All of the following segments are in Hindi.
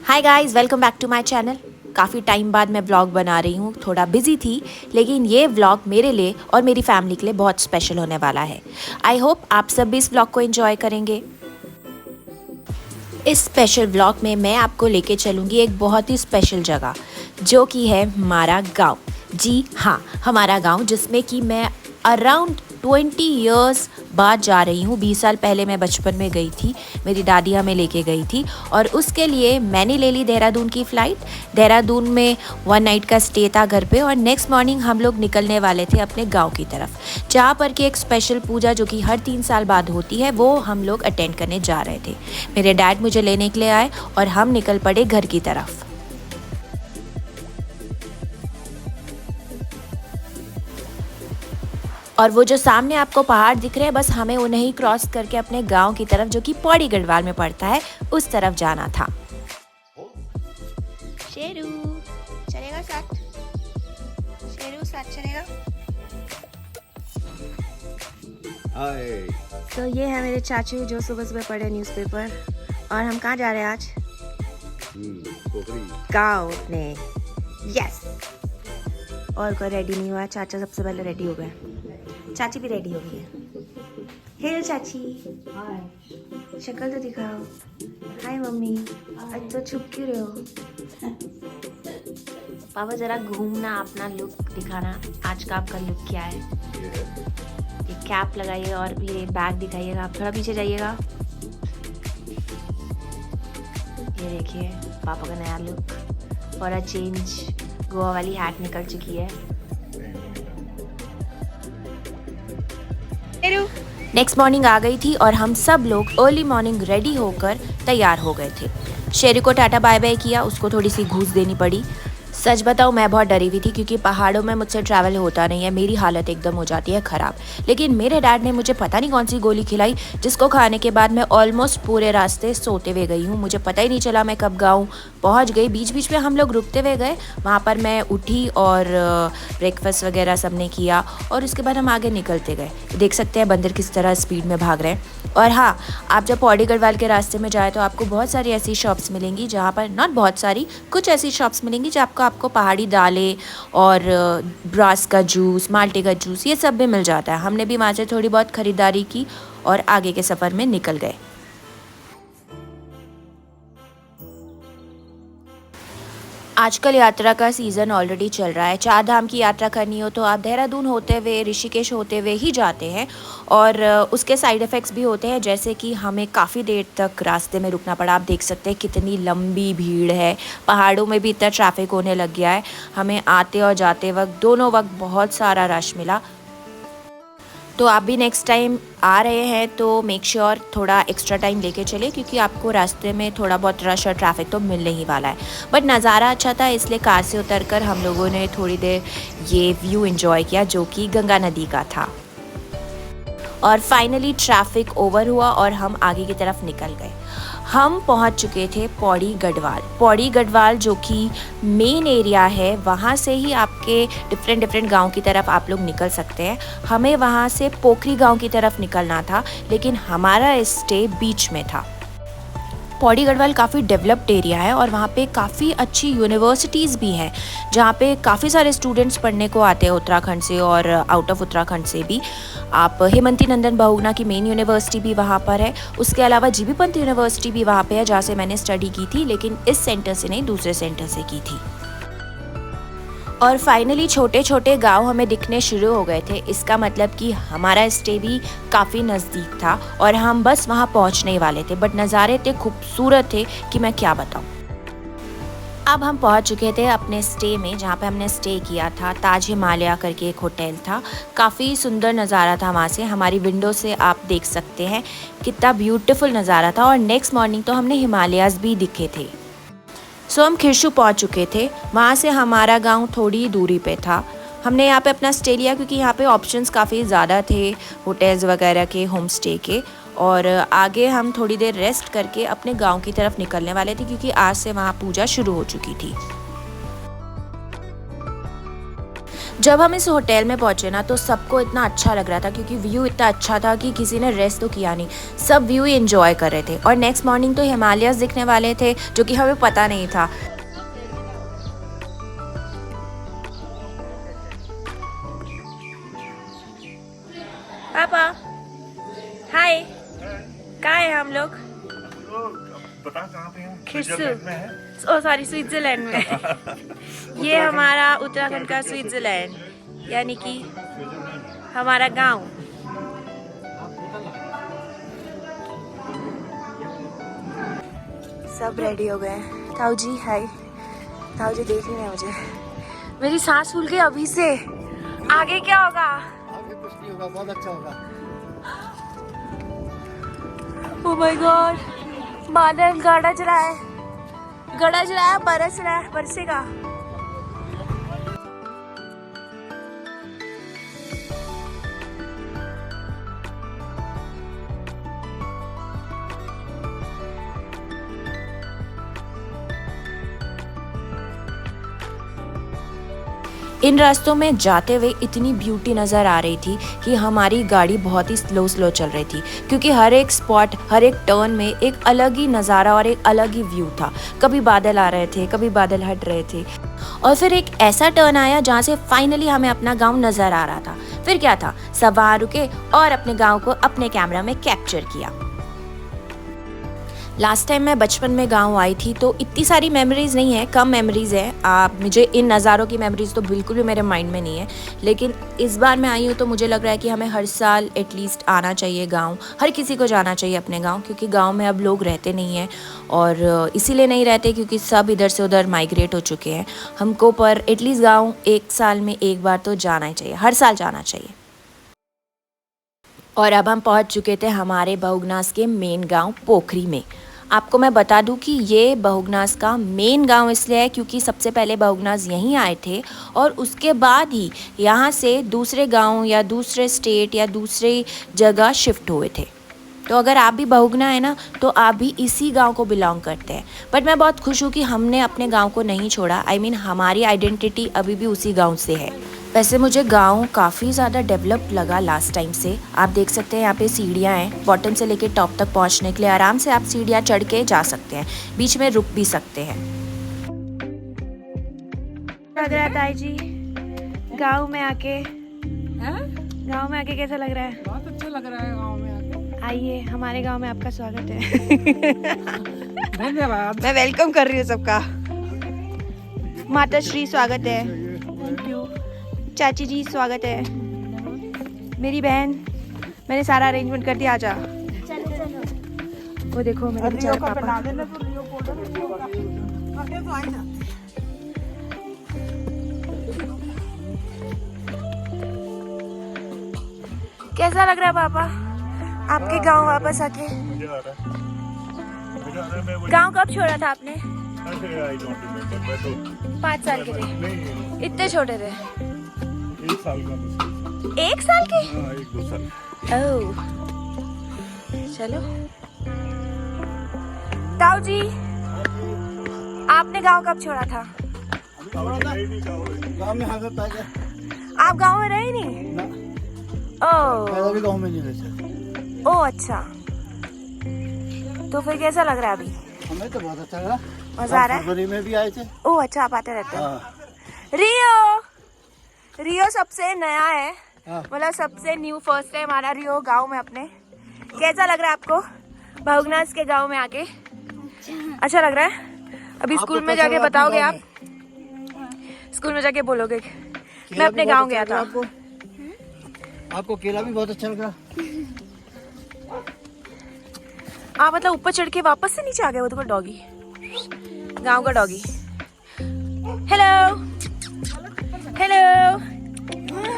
Hi guys, welcome back to my channel. काफ़ी टाइम बाद मैं व्लॉग बना रही हूँ, थोड़ा बिजी थी, लेकिन ये व्लॉग मेरे लिए और मेरी फैमिली के लिए बहुत स्पेशल होने वाला है। आई होप आप सब भी इस व्लॉग को एंजॉय करेंगे। इस स्पेशल व्लॉग में मैं आपको लेके चलूँगी एक बहुत ही स्पेशल जगह, जो कि है हमारा गांव। जी हाँ, हमारा गांव, जिसमें कि मैं अराउंड 20 इयर्स बाद जा रही हूँ। 20 साल पहले मैं बचपन में गई थी, मेरी दादी हमें लेके गई थी और उसके लिए मैंने ले ली देहरादून की फ़्लाइट। देहरादून में 1 नाइट का स्टे था घर पे और नेक्स्ट मॉर्निंग हम लोग निकलने वाले थे अपने गांव की तरफ, जहाँ पर कि एक स्पेशल पूजा जो कि हर 3 साल बाद होती है, वो हम लोग अटेंड करने जा रहे थे। मेरे डैड मुझे लेने के लिए आए और हम निकल पड़े घर की तरफ। और वो जो सामने आपको पहाड़ दिख रहे हैं, बस हमें उन्हें ही क्रॉस करके अपने गांव की तरफ, जो कि पौड़ी गढ़वाल में पड़ता है, उस तरफ जाना था। शेरू चलेगा साथ? शेरू साथ चलेगा? हाय। तो ये है मेरे चाचू जो सुबह सुबह पढ़े न्यूज़पेपर। और हम कहाँ जा रहे हैं आज? पोखरी। गाँव अपने। यस। और कोई रेडी नहीं हुआ, चाचा सबसे पहले रेडी हो गए, चाची भी रेडी हो गई है। हेलो चाची। हाय। शक्ल तो दिखाओ। हाय मम्मी। आज तो छुप क्यों रहे हो? पापा जरा घूमना, अपना लुक दिखाना। आज का आपका लुक क्या है? ये कैप लगाइएगा और ये बैग दिखाइएगा। आप थोड़ा पीछे जाइएगा। ये देखिए पापा का नया लुक। और चेंज, गोवा वाली हैट निकल चुकी है। नेक्स्ट मॉर्निंग आ गई थी और हम सब लोग अर्ली मॉर्निंग रेडी होकर तैयार हो गए थे। शेरू को टाटा बाय बाय किया, उसको थोड़ी सी घूस देनी पड़ी। सच बताऊँ, मैं बहुत डरी हुई थी क्योंकि पहाड़ों में मुझसे ट्रैवल होता नहीं है, मेरी हालत एकदम हो जाती है ख़राब। लेकिन मेरे डैड ने मुझे पता नहीं कौन सी गोली खिलाई, जिसको खाने के बाद मैं ऑलमोस्ट पूरे रास्ते सोते हुए गई हूँ। मुझे पता ही नहीं चला मैं कब गाँव पहुँच गई। बीच बीच में हम लोग रुकते हुए गए, वहाँ पर मैं उठी और ब्रेकफास्ट वगैरह सब ने किया और उसके बाद हम आगे निकलते गए। देख सकते हैं बंदर किस तरह स्पीड में भाग रहे हैं। और हाँ, आप जब पौड़ी गढ़वाल के रास्ते में जाए तो आपको बहुत सारी ऐसी शॉप्स मिलेंगी जहाँ पर, नॉट बहुत सारी, कुछ ऐसी शॉप्स मिलेंगी जहाँ आपको पहाड़ी दालें और ब्रास का जूस, माल्टे का जूस, ये सब भी मिल जाता है। हमने भी वहाँ से थोड़ी बहुत ख़रीदारी की और आगे के सफ़र में निकल गए। आजकल यात्रा का सीज़न ऑलरेडी चल रहा है। 4 धाम की यात्रा करनी हो तो आप देहरादून होते हुए, ऋषिकेश होते हुए ही जाते हैं और उसके साइड इफ़ेक्ट्स भी होते हैं, जैसे कि हमें काफ़ी देर तक रास्ते में रुकना पड़ा। आप देख सकते हैं कितनी लंबी भीड़ है, पहाड़ों में भी इतना ट्रैफिक होने लग गया है। हमें आते और जाते वक्त, दोनों वक्त बहुत सारा रश मिला। तो आप भी नेक्स्ट टाइम आ रहे हैं तो मेक श्योर थोड़ा एक्स्ट्रा टाइम लेके चले, क्योंकि आपको रास्ते में थोड़ा बहुत रश और ट्रैफिक तो मिलने ही वाला है। बट नज़ारा अच्छा था, इसलिए कार से उतरकर हम लोगों ने थोड़ी देर ये व्यू एंजॉय किया, जो कि गंगा नदी का था। और फाइनली ट्रैफिक ओवर हुआ और हम आगे की तरफ निकल गए। हम पहुंच चुके थे पौड़ी गढ़वाल। पौड़ी गढ़वाल जो कि मेन एरिया है, वहाँ से ही आपके डिफरेंट गांव की तरफ आप लोग निकल सकते हैं। हमें वहाँ से पोखरी गांव की तरफ निकलना था, लेकिन हमारा स्टे बीच में था। पौड़ी गढ़वाल काफ़ी डेवलप्ड एरिया है और वहाँ पे काफ़ी अच्छी यूनिवर्सिटीज़ भी हैं, जहाँ पे काफ़ी सारे स्टूडेंट्स पढ़ने को आते हैं उत्तराखंड से और आउट ऑफ उत्तराखंड से भी। आप हेमंती नंदन बहुगुणा की मेन यूनिवर्सिटी भी वहाँ पर है। उसके अलावा जीबी पंत यूनिवर्सिटी भी वहाँ पे है, जहाँ से मैंने स्टडी की थी, लेकिन इस सेंटर से नहीं, दूसरे सेंटर से की थी। और फाइनली छोटे छोटे गांव हमें दिखने शुरू हो गए थे। इसका मतलब कि हमारा स्टे भी काफ़ी नज़दीक था और हम बस वहां पहुंचने ही वाले थे। बट नज़ारे इतने खूबसूरत थे कि मैं क्या बताऊं। अब हम पहुंच चुके थे अपने स्टे में, जहाँ पे हमने स्टे किया था। ताज हिमालय करके एक होटल था, काफ़ी सुंदर नज़ारा था वहाँ से। हमारी विंडो से आप देख सकते हैं कितना ब्यूटीफुल नज़ारा था। और नेक्स्ट मॉर्निंग तो हमने हिमालयाज़ भी दिखे थे। हम खिरशू पहुंच चुके थे। वहाँ से हमारा गांव थोड़ी दूरी पे था। हमने यहाँ पे अपना स्टे लिया क्योंकि यहाँ पे ऑप्शंस काफ़ी ज़्यादा थे होटल्स वगैरह के, होम स्टे के। और आगे हम थोड़ी देर रेस्ट करके अपने गांव की तरफ निकलने वाले थे, क्योंकि आज से वहाँ पूजा शुरू हो चुकी थी। जब हम इस होटल में पहुंचे ना तो सबको इतना अच्छा लग रहा था क्योंकि व्यू इतना अच्छा था कि किसी ने रेस्ट तो किया नहीं, सब व्यू ही एंजॉय कर रहे थे। और नेक्स्ट मॉर्निंग तो हिमालयस दिखने वाले थे जो कि हमें पता नहीं था। पापा हाय, कहाँ है हम लोग? बता कहाँ पे हैं? खिरसू। स्विट्जरलैंड में है। ओ सॉरी, स्विट्जरलैंड में। ये हमारा उत्तराखंड का स्विट्जरलैंड, यानी कि हमारा गांव। सब रेडी हो गए। ताऊ जी हाय। ताऊ जी देख रही हैं मुझे। मेरी सांस फूल गई अभी से। आगे क्या होगा? आगे कुछ नहीं होगा, बहुत अच्छा होगा। ओह माय गॉड, बादल गरज रहा है, गरज रहा है, बरस रहा है, बरसेगा। इन रास्तों में जाते हुए इतनी ब्यूटी नज़र आ रही थी कि हमारी गाड़ी बहुत ही स्लो चल रही थी क्योंकि हर एक स्पॉट, हर एक टर्न में एक अलग ही नज़ारा और एक अलग ही व्यू था। कभी बादल आ रहे थे, कभी बादल हट रहे थे, और फिर एक ऐसा टर्न आया जहाँ से फाइनली हमें अपना गांव नज़र आ रहा था। फिर क्या था, सब वहाँ रुके और अपने गांव को अपने कैमरा में कैप्चर किया। लास्ट टाइम मैं बचपन में गांव आई थी तो इतनी सारी मेमोरीज़ नहीं है, कम मेमोरीज़ है। आप मुझे इन नज़ारों की मेमोरीज़ तो बिल्कुल भी मेरे माइंड में नहीं है, लेकिन इस बार मैं आई हूँ तो मुझे लग रहा है कि हमें हर साल एटलीस्ट आना चाहिए गांव। हर किसी को जाना चाहिए अपने गांव, क्योंकि गांव में अब लोग रहते नहीं हैं, और इसीलिए नहीं रहते क्योंकि सब इधर से उधर माइग्रेट हो चुके हैं। हमको पर एटलीस्ट गाँव एक साल में एक बार तो जाना ही चाहिए, हर साल जाना चाहिए। और अब हम पहुँच चुके थे हमारे बहुगनास के मेन गाँव पोखरी में। आपको मैं बता दूं कि ये बहुगनास का मेन गांव इसलिए है क्योंकि सबसे पहले बहुगनास यहीं आए थे और उसके बाद ही यहाँ से दूसरे गांव या दूसरे स्टेट या दूसरे जगह शिफ्ट हुए थे। तो अगर आप भी बहुगना है ना तो आप भी इसी गांव को बिलोंग करते हैं। बट मैं बहुत खुश हूँ कि हमने अपने गांव को नहीं छोड़ा। I mean, हमारी आइडेंटिटी अभी भी उसी गांव से है। वैसे मुझे गांव काफ़ी ज़्यादा डेवलप्ड लगा लास्ट टाइम से। आप देख सकते हैं यहाँ पे सीढ़ियाँ हैं, बॉटम से लेके टॉप तक पहुँचने के लिए आराम से आप सीढ़ियाँ चढ़ के जा सकते हैं, बीच में रुक भी सकते हैं। लग रहा है ताई जी गाँव में आके? गाँव में आके कैसा लग रहा है? बहुत अच्छा लग रहा है गाँव में आके। आइए, हमारे गांव में आपका स्वागत है। धन्यवाद। मैं वेलकम कर रही हूँ सबका। माता श्री स्वागत है। Thank you. चाची जी स्वागत है। मेरी बहन, मैंने सारा अरेंजमेंट कर दिया, आजा। वो देखो मेरे रियो बेचारे का पापा। बना देना तो रियो पाउडर रियो का। आगे तो आई ना। कैसा लग रहा है पापा आपके गांव वापस आके? मुझे आ रहा है मैं वही गांव कब छोड़ा था आपने? I don't remember. मैं तो 5 साल के थे? नहीं, इतने छोटे थे? 1 साल का मुझसे। 1 साल के? हाँ, 1-2 साल। ओह, चलो। ताऊ जी, आपने गांव कब छोड़ा था? गाँव में हालत आ गया। आप गांव में रहे नहीं? ना, ओह, पहले भी गाँव में नहीं रहते। ओह अच्छा। तो फिर कैसा लग रहा है अभी? हमें तो बहुत अच्छा लगा। मजा आ रहा है? फरवरी में भी आए थे। ओह अच्छा, आप आते रहते हैं। हाँ, रियो सबसे नया है, हाँ। मतलब सबसे न्यू, फर्स्ट टाइम आ रहा रियो गांव में अपने। कैसा लग रहा है आपको बहुगनास के गांव में आके? अच्छा लग रहा है? अभी स्कूल में जाके बताओगे आप? स्कूल में जाके बोलोगे मैं अपने गांव गया था। आपको केला भी बहुत अच्छा लगा। आप मतलब ऊपर चढ़ के वापस से नीचे आ गए? वो देखो डॉगी, गांव का डॉगी। Hello hello.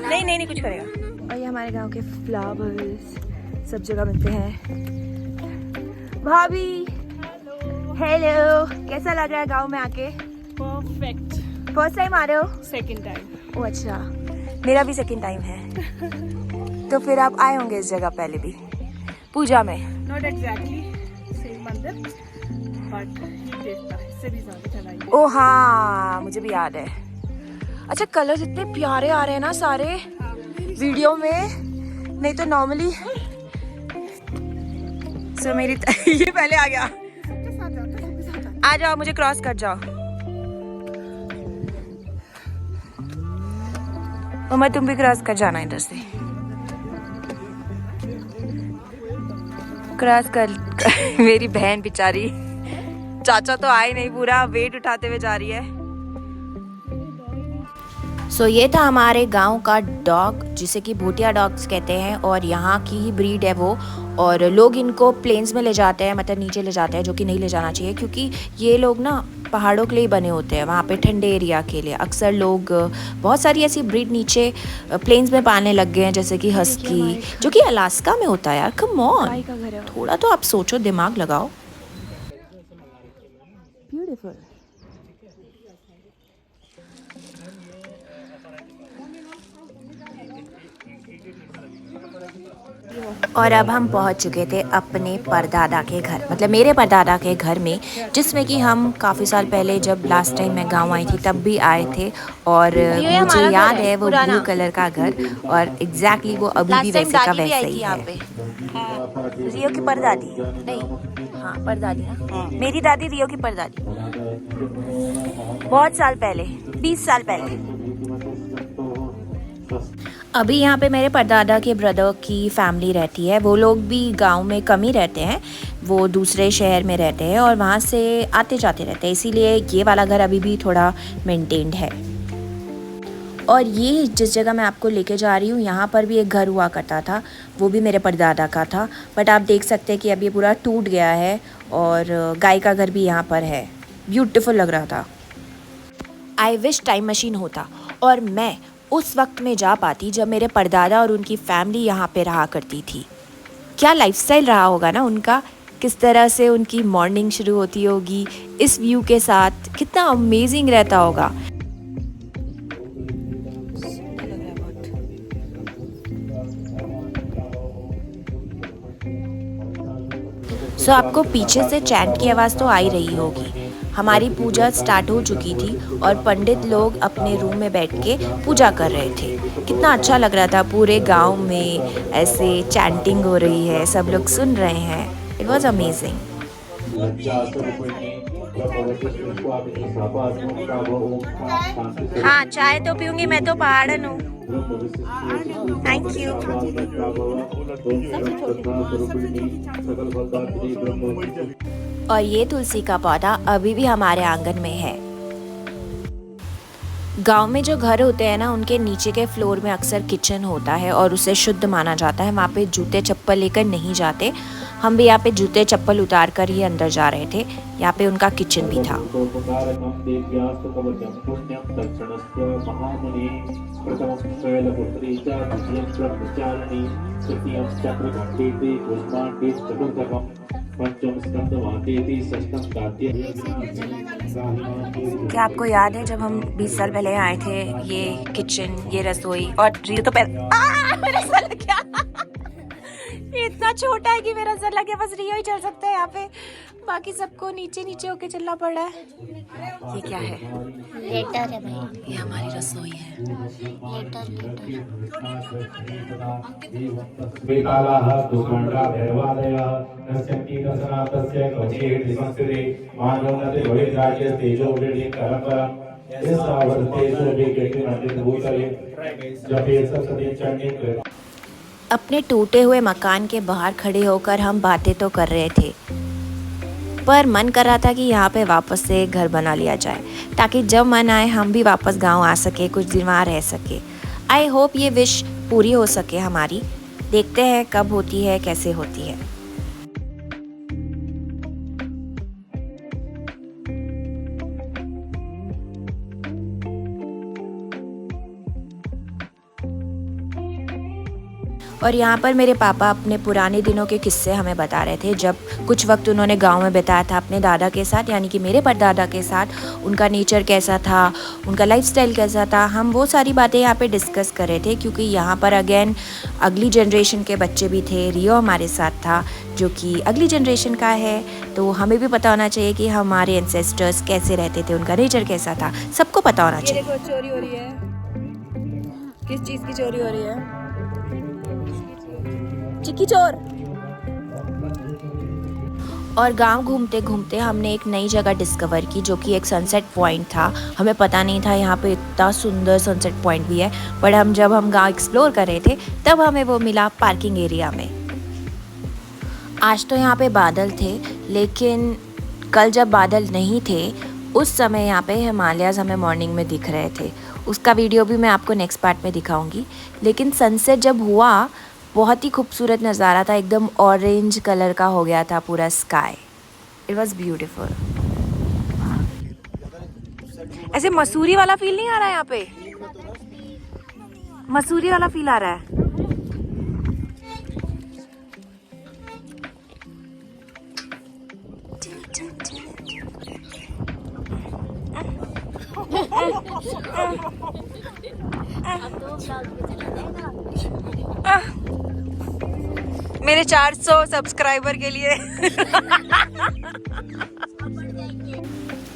नहीं नहीं नहीं, कुछ करेगा। और ये हमारे गांव के फ्लावर्स सब जगह मिलते हैं। भाभी हेलो, कैसा लग रहा है गांव में आके? परफेक्ट। फर्स्ट टाइम आ रहे हो? Second time. ओह अच्छा, मेरा भी सेकंड टाइम है। तो फिर आप आए होंगे इस जगह पहले भी पूजा में? नॉट एग्जैक्टली सेम मंदिर, बट ये देवता है, इससे भी ज्यादा चढ़ाई है। ओ हाँ, मुझे भी याद है। अच्छा कलर्स इतने प्यारे आ रहे हैं ना सारे वीडियो में, नहीं तो नॉर्मली। सो मेरी ये पहले आ गया, आ जाओ मुझे क्रॉस कर जाओ। मम्मा तुम भी क्रॉस कर जाना इधर से, क्रॉस कर। मेरी बहन बेचारी, चाचा तो आए नहीं, पूरा वेट उठाते हुए जा रही है। सो ये था हमारे गांव का डॉग, जिसे कि भूतिया डॉग्स कहते हैं, और यहाँ की ही ब्रीड है वो। और लोग इनको प्लेन्स में ले जाते हैं, मतलब नीचे ले जाते हैं, जो कि नहीं ले जाना चाहिए, क्योंकि ये लोग ना पहाड़ों के लिए बने होते हैं, वहाँ पे ठंडे एरिया के लिए। अक्सर लोग बहुत सारी ऐसी ब्रीड नीचे प्लेन्स में पालने लग गए हैं, जैसे कि हस्की, जो कि अलास्का में होता है। यार कम ऑन, थोड़ा तो आप सोचो, दिमाग लगाओ। ब्यूटीफुल। और अब हम पहुंच चुके थे अपने परदादा के घर, मतलब मेरे परदादा के घर में, जिसमें कि हम काफ़ी साल पहले जब लास्ट टाइम मैं गांव आई थी तब भी आए थे। और मुझे याद है वो ब्लू कलर का घर, और एग्जैक्टली वो अभी भी वैसे का वैसा ही है। रियो की परदादी नहीं, हाँ परदादी ना, मेरी दादी रियो की परदादी, बहुत साल पहले, 20 साल पहले। अभी यहाँ पे मेरे परदादा के ब्रदर की फैमिली रहती है। वो लोग भी गांव में कम ही रहते हैं, वो दूसरे शहर में रहते हैं और वहाँ से आते जाते रहते हैं, इसीलिए ये वाला घर अभी भी थोड़ा मेंटेन्ड है। और ये जिस जगह मैं आपको लेके जा रही हूँ, यहाँ पर भी एक घर हुआ करता था, वो भी मेरे परदादा का था, बट आप देख सकते हैं कि अब ये पूरा टूट गया है। और गाय का घर भी यहाँ पर है, ब्यूटीफुल लग रहा था। आई विश टाइम मशीन होता और मैं उस वक्त में जा पाती जब मेरे परदादा और उनकी फैमिली यहाँ पे रहा करती थी। क्या लाइफस्टाइल रहा होगा ना उनका, किस तरह से उनकी मॉर्निंग शुरू होती होगी इस व्यू के साथ, कितना अमेजिंग रहता होगा। सो आपको पीछे से चैंट की आवाज़ तो आ ही रही होगी। हमारी पूजा स्टार्ट हो चुकी थी और पंडित लोग अपने रूम में बैठ के पूजा कर रहे थे। कितना अच्छा लग रहा था, पूरे गांव में ऐसे चैंटिंग हो रही है, सब लोग सुन रहे हैं। It was amazing. हाँ चाय तो पीऊंगी, मैं तो पहाड़न हूँ। Thank you. और ये तुलसी का पौधा अभी भी हमारे आंगन में है। गांव में जो घर होते हैं ना, उनके नीचे के फ्लोर में अक्सर किचन होता है और उसे शुद्ध माना जाता है। वहाँ पे जूते चप्पल लेकर नहीं जाते। हम भी यहाँ पे जूते चप्पल उतार कर ही अंदर जा रहे थे। यहाँ पे उनका किचन भी था। क्या आपको याद है जब हम 20 साल पहले आए थे, ये किचन, ये रसोई, और रियो तो मेरा सर लग गया। ये इतना छोटा है कि मेरा सर लग गया, बस रियो ही चल सकता है यहाँ पे, बाकी सबको नीचे नीचे होके चलना पड़ रहा है। ये क्या है? लेटर है भाई, ये हमारी रसोई है। लेटर अपने टूटे हुए मकान के बाहर खड़े होकर हम बातें तो कर रहे थे, पर मन कर रहा था कि यहाँ पे वापस से घर बना लिया जाए, ताकि जब मन आए हम भी वापस गांव आ सके, कुछ दिन वहाँ रह सके। आई होप ये विश पूरी हो सके हमारी। देखते हैं कब होती है, कैसे होती है। और यहाँ पर मेरे पापा अपने पुराने दिनों के किस्से हमें बता रहे थे, जब कुछ वक्त उन्होंने गांव में बिताया था अपने दादा के साथ, यानी कि मेरे परदादा के साथ। उनका नेचर कैसा था, उनका लाइफस्टाइल कैसा था, हम वो सारी बातें यहाँ पे डिस्कस कर रहे थे, क्योंकि यहाँ पर अगेन अगली जनरेशन के बच्चे भी थे। रियो हमारे साथ था जो कि अगली जनरेशन का है, तो हमें भी पता होना चाहिए कि हमारे एंसेस्टर्स कैसे रहते थे, उनका नेचर कैसा था, सबको पता होना चाहिए। देखो चोरी हो रही है। किस चीज की चोरी हो रही है? चिक्की चोर। और गांव घूमते घूमते हमने एक नई जगह डिस्कवर की, जो कि एक सनसेट पॉइंट था। हमें पता नहीं था यहाँ पे इतना सुंदर सनसेट पॉइंट भी है, पर जब हम गांव एक्सप्लोर कर रहे थे तब हमें वो मिला पार्किंग एरिया में। आज तो यहाँ पे बादल थे, लेकिन कल जब बादल नहीं थे उस समय यहाँ पे हिमालयाज़ हमें मॉर्निंग में दिख रहे थे। उसका वीडियो भी मैं आपको नेक्स्ट पार्ट में दिखाऊंगी। लेकिन सनसेट जब हुआ, बहुत ही खूबसूरत नज़ारा था, एकदम ऑरेंज कलर का हो गया था पूरा स्काई। It was beautiful. ऐसे मसूरी वाला फील नहीं आ रहा है यहाँ पे? मसूरी वाला फील आ रहा है। मेरे 400 सब्सक्राइबर के लिए।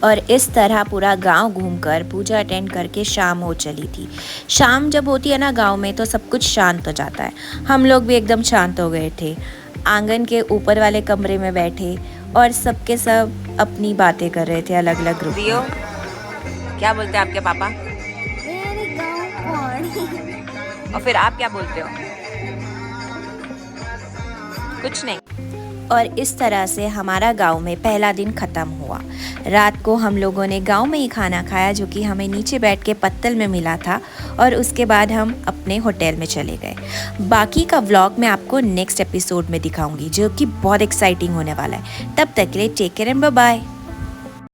और इस तरह पूरा गांव घूमकर पूजा अटेंड करके शाम हो चली थी। शाम जब होती है ना गांव में, तो सब कुछ शांत हो जाता है। हम लोग भी एकदम शांत हो गए थे। आंगन के ऊपर वाले कमरे में बैठे और सबके सब अपनी बातें कर रहे थे, अलग अलग ग्रुप। रियो, क्या बोलते हैं आपके पापा? मेरे गाँव कौन? और फिर आप क्या बोलते हो? कुछ नहीं। और इस तरह से हमारा गांव में पहला दिन ख़त्म हुआ। रात को हम लोगों ने गांव में ही खाना खाया, जो कि हमें नीचे बैठ के पत्तल में मिला था, और उसके बाद हम अपने होटल में चले गए। बाकी का व्लॉग मैं आपको नेक्स्ट एपिसोड में दिखाऊंगी, जो कि बहुत एक्साइटिंग होने वाला है। तब तक के लिए take care and bye bye.